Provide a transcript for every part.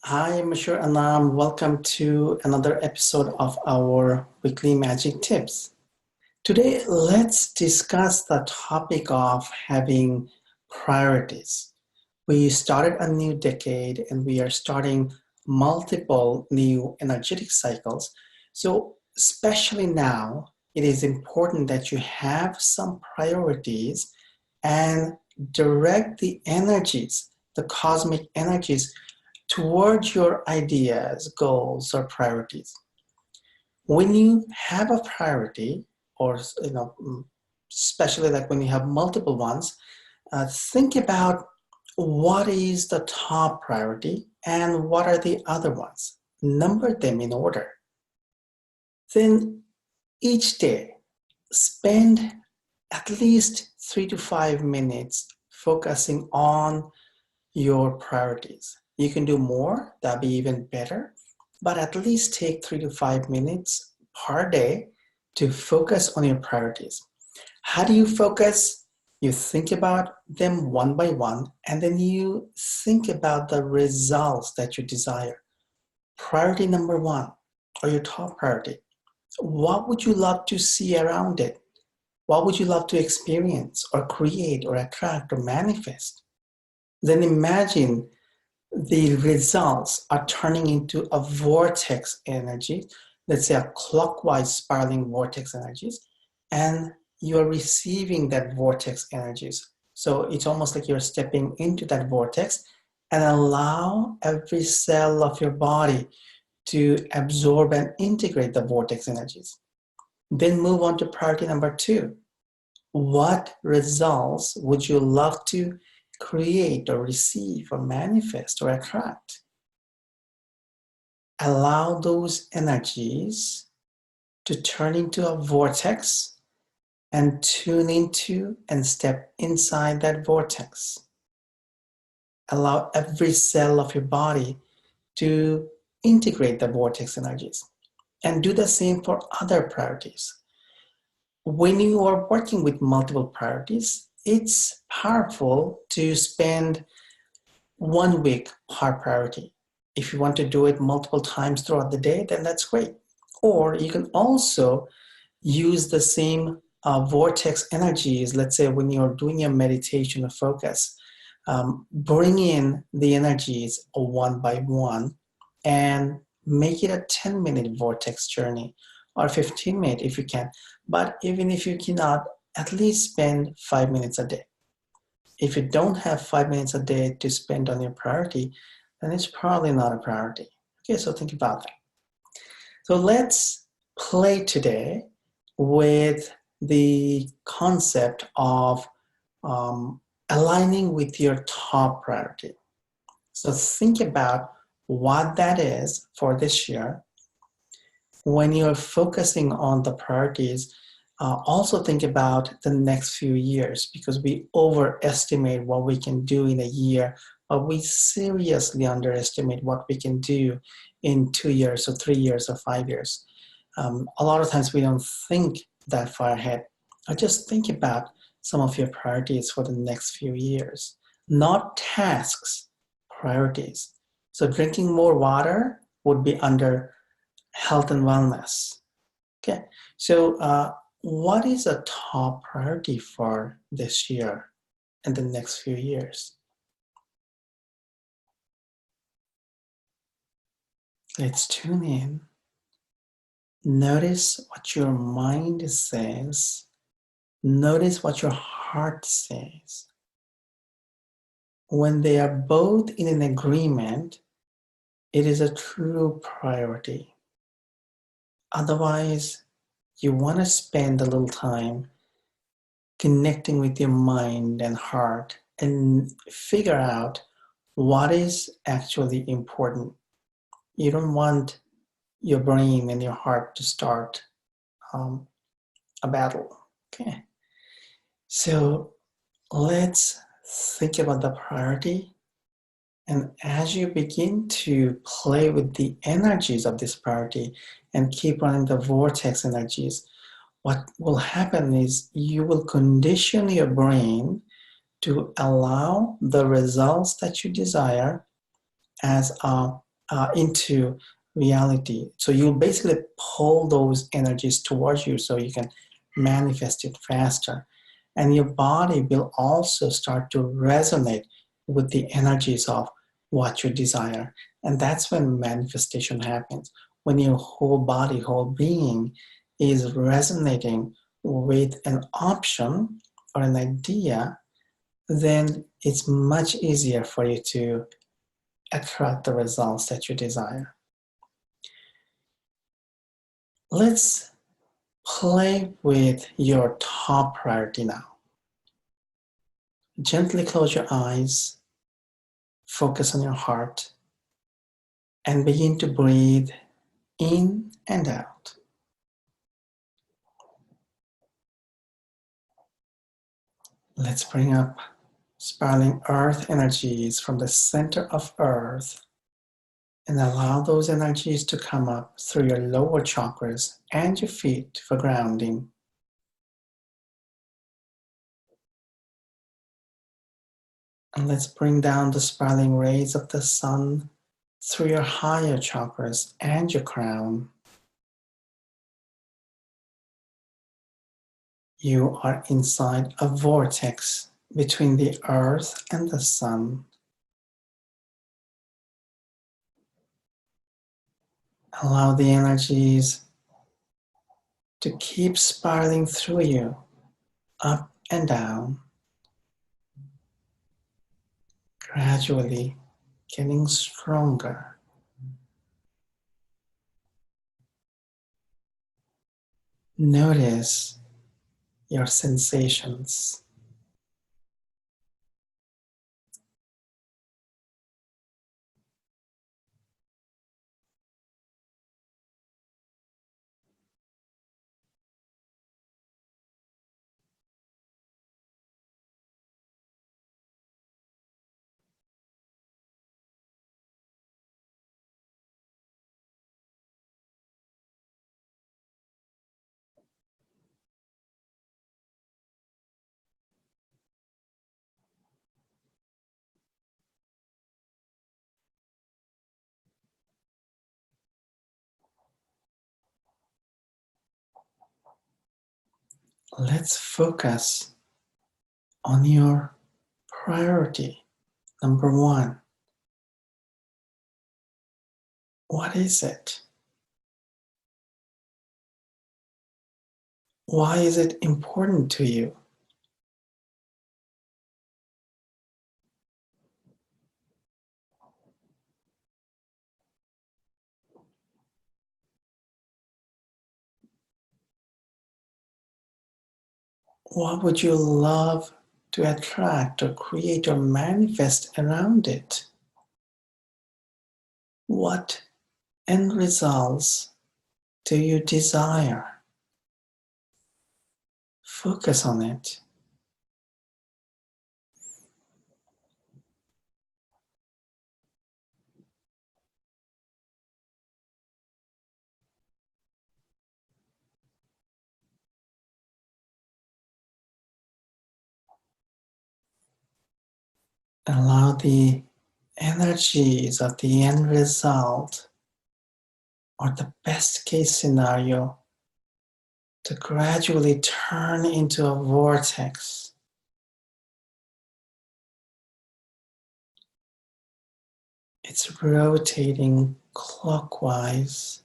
Hi, Mr. Anam. Welcome to another episode of our weekly magic tips. Today, let's discuss the topic of having priorities. We started a new decade and we are starting multiple new energetic cycles. So, especially now, it is important that you have some priorities and direct the energies, the cosmic energies towards your ideas, goals, or priorities. When you have a priority, or especially like when you have multiple ones, think about what is the top priority and what are the other ones. Number them in order. Then each day, spend at least 3 to 5 minutes focusing on your priorities. You can do more, that'd be even better, but at least take 3 to 5 minutes per day to focus on your priorities. How do you focus? You think about them one by one, and then you think about the results that you desire. Priority number one, or your top priority. What would you love to see around it? What would you love to experience or create or attract or manifest? Then imagine the results are turning into a vortex energy, let's say a clockwise spiraling vortex energies, and you're receiving that vortex energies. So it's almost like you're stepping into that vortex and allow every cell of your body to absorb and integrate the vortex energies. Then move on to priority number two. What results would you love to create or receive or manifest or attract? Allow those energies to turn into a vortex and tune into and step inside that vortex. Allow every cell of your body to integrate the vortex energies and do the same for other priorities. When you are working with multiple priorities, it's powerful to spend 1 week per priority. If you want to do it multiple times throughout the day, then that's great. Or you can also use the same vortex energies. Let's say when you're doing your meditation or focus, bring in the energies one by one and make it a 10-minute vortex journey or 15-minute if you can. But even if you cannot, at least spend 5 minutes a day. If you don't have 5 minutes a day to spend on your priority, then it's probably not a priority. Okay, so think about that. So let's play today with the concept of aligning with your top priority. So think about what that is for this year. When you're focusing on the priorities, also think about the next few years, because we overestimate what we can do in a year, but we seriously underestimate what we can do in 2 years or 3 years or 5 years. A lot of times we don't think that far ahead. Or just think about some of your priorities for the next few years, not tasks, priorities. So drinking more water would be under health and wellness. Okay, so what is a top priority for this year and the next few years? Let's tune in. Notice what your mind says. Notice what your heart says. When they are both in an agreement, it is a true priority. Otherwise, you want to spend a little time connecting with your mind and heart and figure out what is actually important. You don't want your brain and your heart to start a battle. Okay, so let's think about the priority. And as you begin to play with the energies of this priority and keep running the vortex energies, what will happen is you will condition your brain to allow the results that you desire as a into reality. So you basically pull those energies towards you so you can manifest it faster. And your body will also start to resonate with the energies of what you desire. And that's when manifestation happens. When your whole body, whole being is resonating with an option or an idea, then it's much easier for you to attract the results that you desire. Let's play with your top priority now. Gently close your eyes, focus on your heart, and begin to breathe in and out. Let's bring up spiraling earth energies from the center of earth and allow those energies to come up through your lower chakras and your feet for grounding. And let's bring down the spiraling rays of the sun through your higher chakras and your crown. You are inside a vortex between the earth and the sun. Allow the energies to keep spiraling through you, up and down, gradually getting stronger. Notice your sensations. Let's focus on your priority. Number one, what is it? Why is it important to you? What would you love to attract or create or manifest around it? What end results do you desire? Focus on it. Allow the energies of the end result or the best case scenario to gradually turn into a vortex. It's rotating clockwise.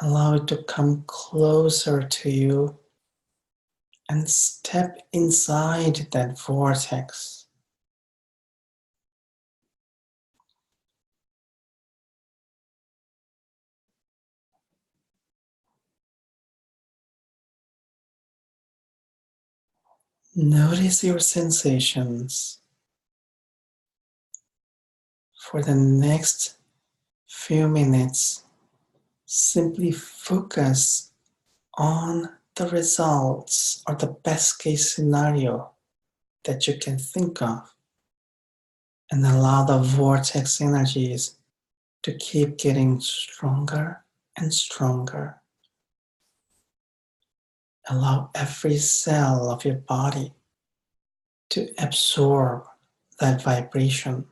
Allow it to come closer to you and step inside that vortex. Notice your sensations. For the next few minutes, simply focus on the results or the best case scenario that you can think of and allow the vortex energies to keep getting stronger and stronger. Allow every cell of your body to absorb that vibration.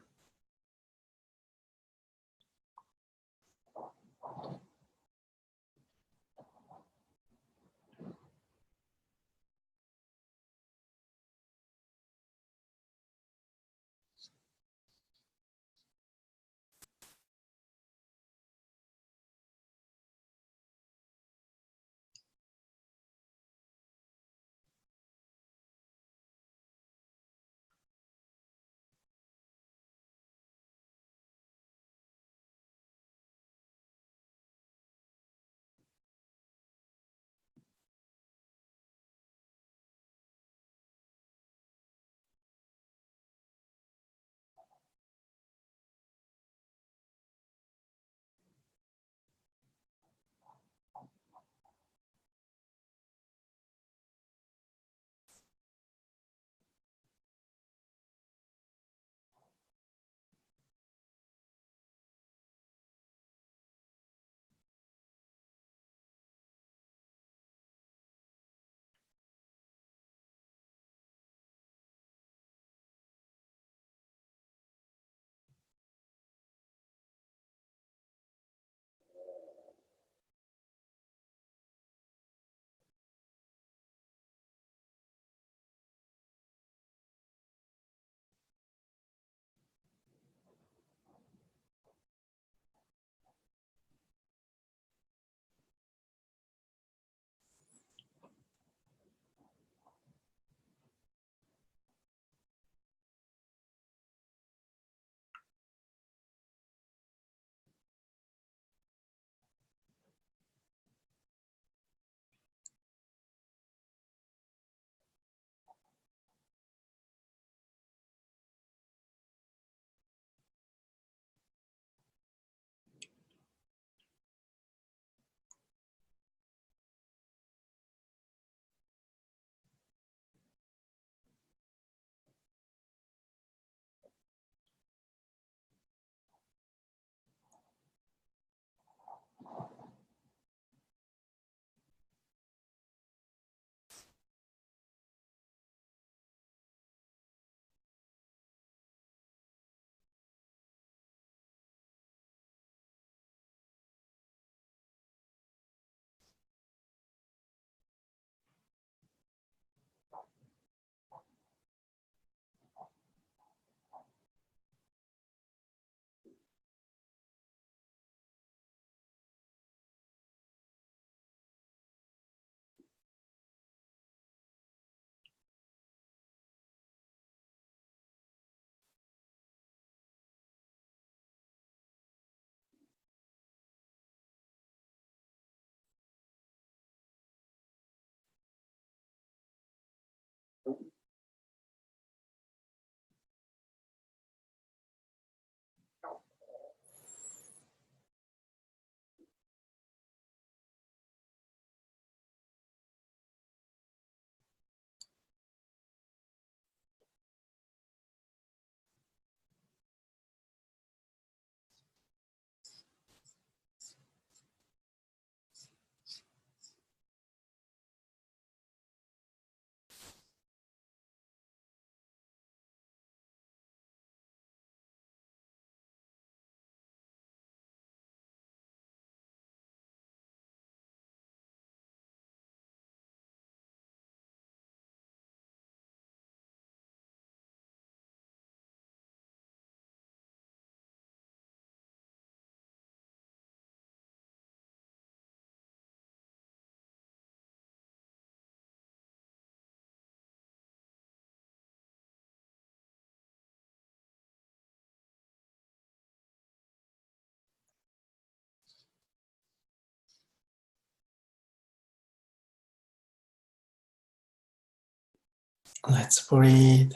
Let's breathe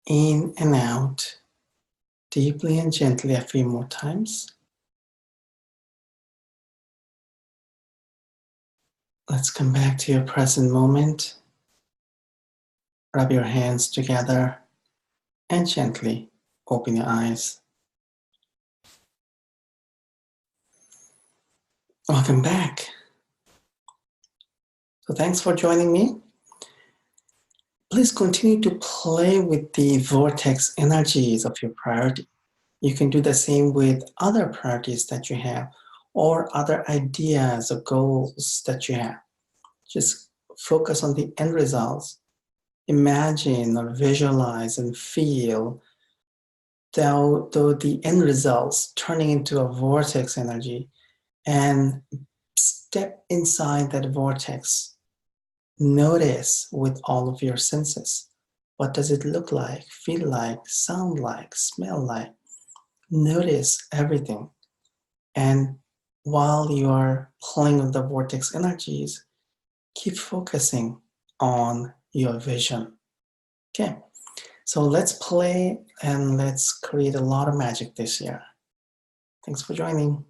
in and out deeply and gently a few more times. Let's come back to your present moment. Rub your hands together and gently open your eyes. Welcome back. So thanks for joining me. Please continue to play with the vortex energies of your priority. You can do the same with other priorities that you have or other ideas or goals that you have. Just focus on the end results. Imagine or visualize and feel the end results turning into a vortex energy, and step inside that vortex. Notice with all of your senses. What does it look like, feel like, sound like, smell like? Notice everything. And while you are playing with the vortex energies, keep focusing on your vision. Okay, so let's play and let's create a lot of magic this year. Thanks for joining.